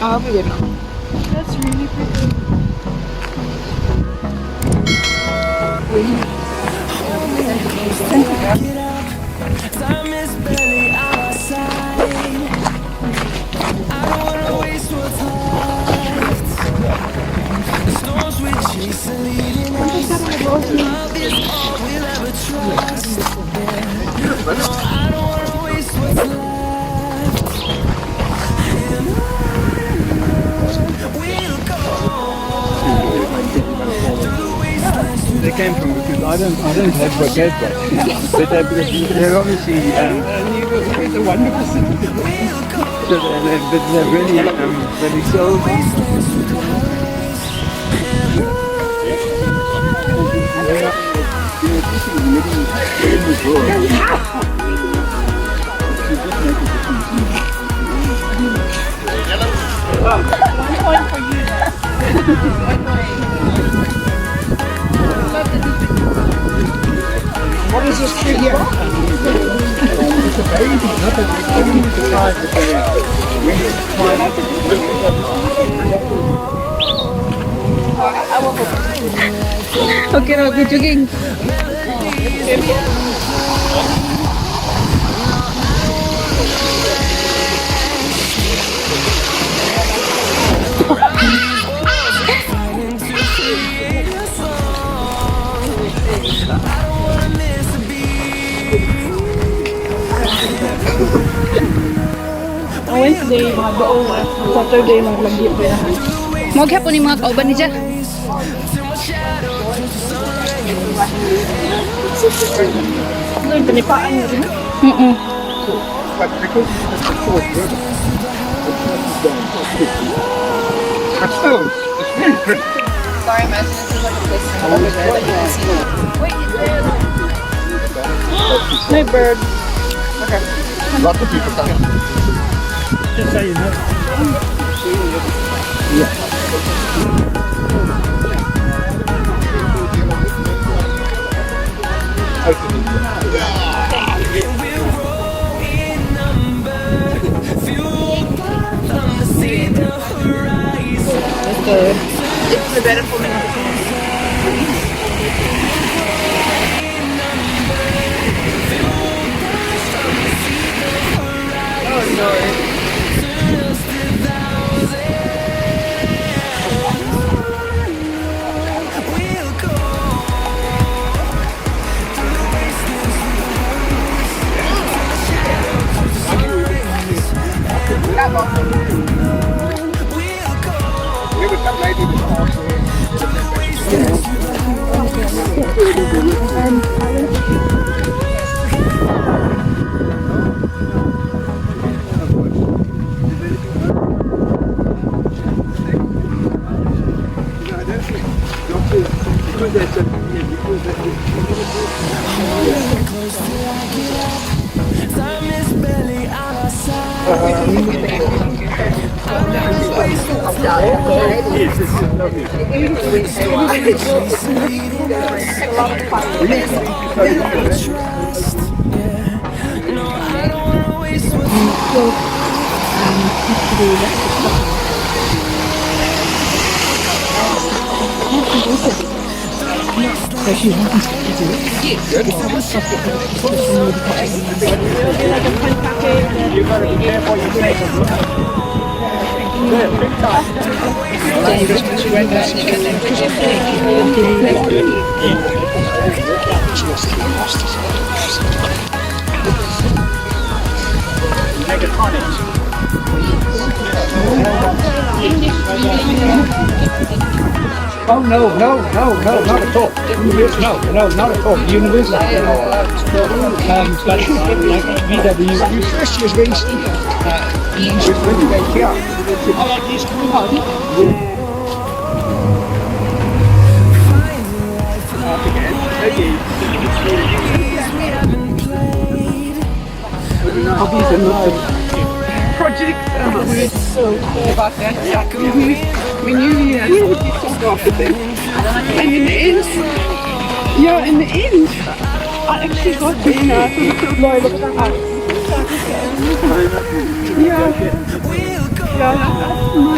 I'll be with them. That's really pretty. Time is barely on our side. I don't wanna waste what's left. The storms we chase are leading us. Love is all we'll ever trust. Yeah. No, I don't wanna waste what's left. And on we'll go. Through the wastelands, through They came from because I don't have what they've got, but they're obviously it's a wonderful city. So they're really really so. One point for you. What is this tree here? It's a baby, nothing. Okay, now good jogging. Wednesday, mga doon. Saturday, maglagi pa yan. Maghapon ni mga kauban ni dyan. Doon, panipaan mo rin. But because it's a short river, but still, it's very pretty. Sorry, imagine this is like a place over there that you can see. Wait, Hi, bird. Lots of people come. Just so you know. Yeah. It's better for me. Oh no. time is barely on our side. Trust, yeah. No, I don't wanna waste what's You gotta be careful you take them. Good, big time. Oh no, not at all. No, not at all. University. But like VW. You first year's race. I like these project. We're so cool about that. We knew we would be so off the thing. And in the end, in the end, I actually got this Lloyd, look at that. Yeah. Cool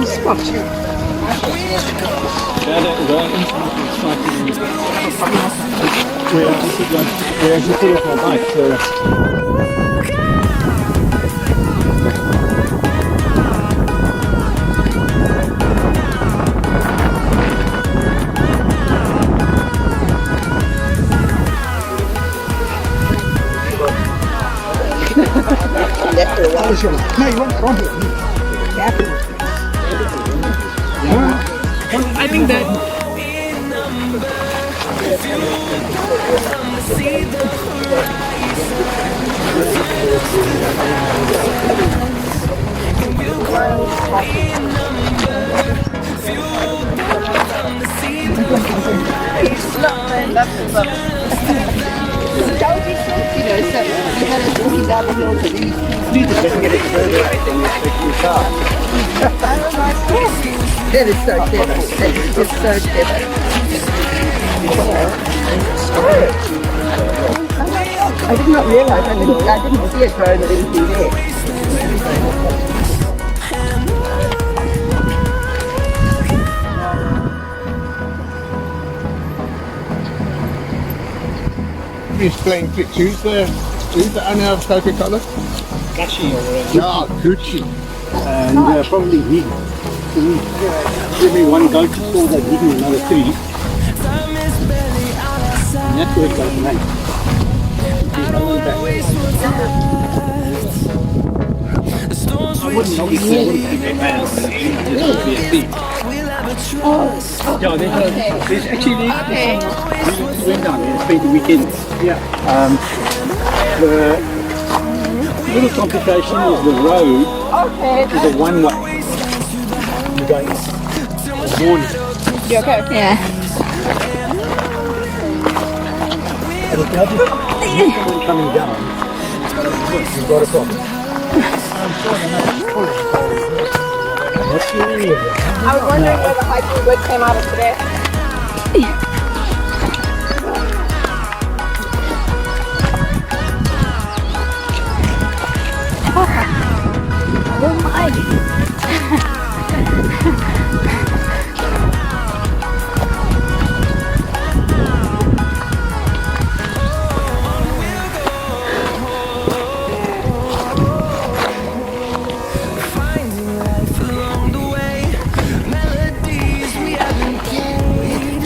spot. We actually put off our bike, so No, you won't front it. I think that It is so clever. It's so clever. I did not realize, I didn't see it growing anything there. he's playing Tuesday and have Coca-Cola. Gashi or whatever. Yeah, Gucci. And probably hidden. Every one goat is still like hidden another three. And that's where it goes next. I wouldn't obviously I wouldn't take that man on the end, just be a thief. Yeah, there's actually we went down there, spent the weekend. Yeah. The little complication is the road is a one-way. You're going morning. you okay? Yeah. And if the other coming down, you've got a problem. That's the area. I was wondering where the hiking wood came out of today. Oh my. Finding life along the way, melodies we haven't played.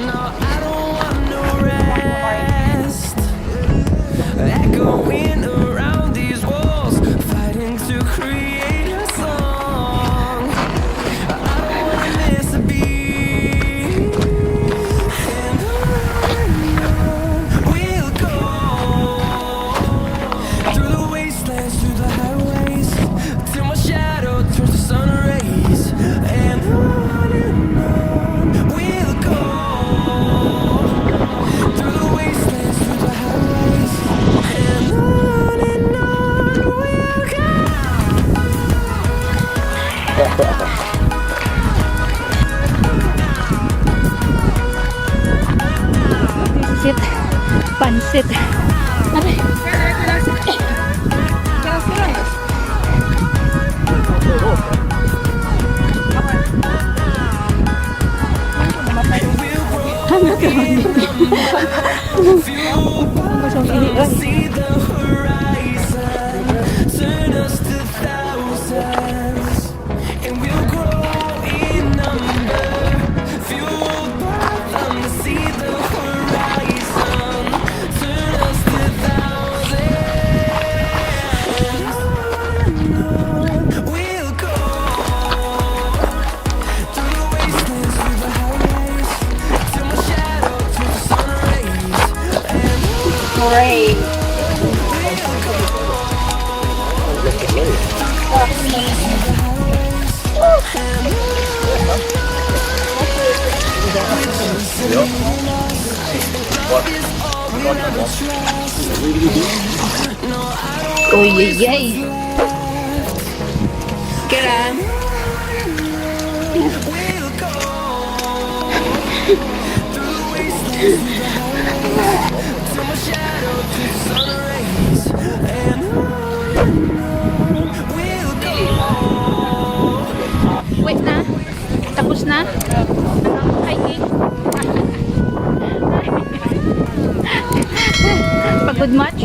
No, I don't want no rest. Echoing around these walls, fighting to create a song. I don't wanna miss a beat. And on we'll go through the wastelands, through the highways, till my shadow turns to sun rays. And on we'll go through the wastelands, through the highways. And on we'll go. This is it. Pansit. See the horizon, turn us to thousands, and we'll grow in number, fueled by them to see the horizon, turn us to thousands, and on we'll go, through the wastelands, through the highways, till my shadow turns to sun rays, and Great. Oh yay yay. Get on. we'll go through the wastelands, through the highways, much?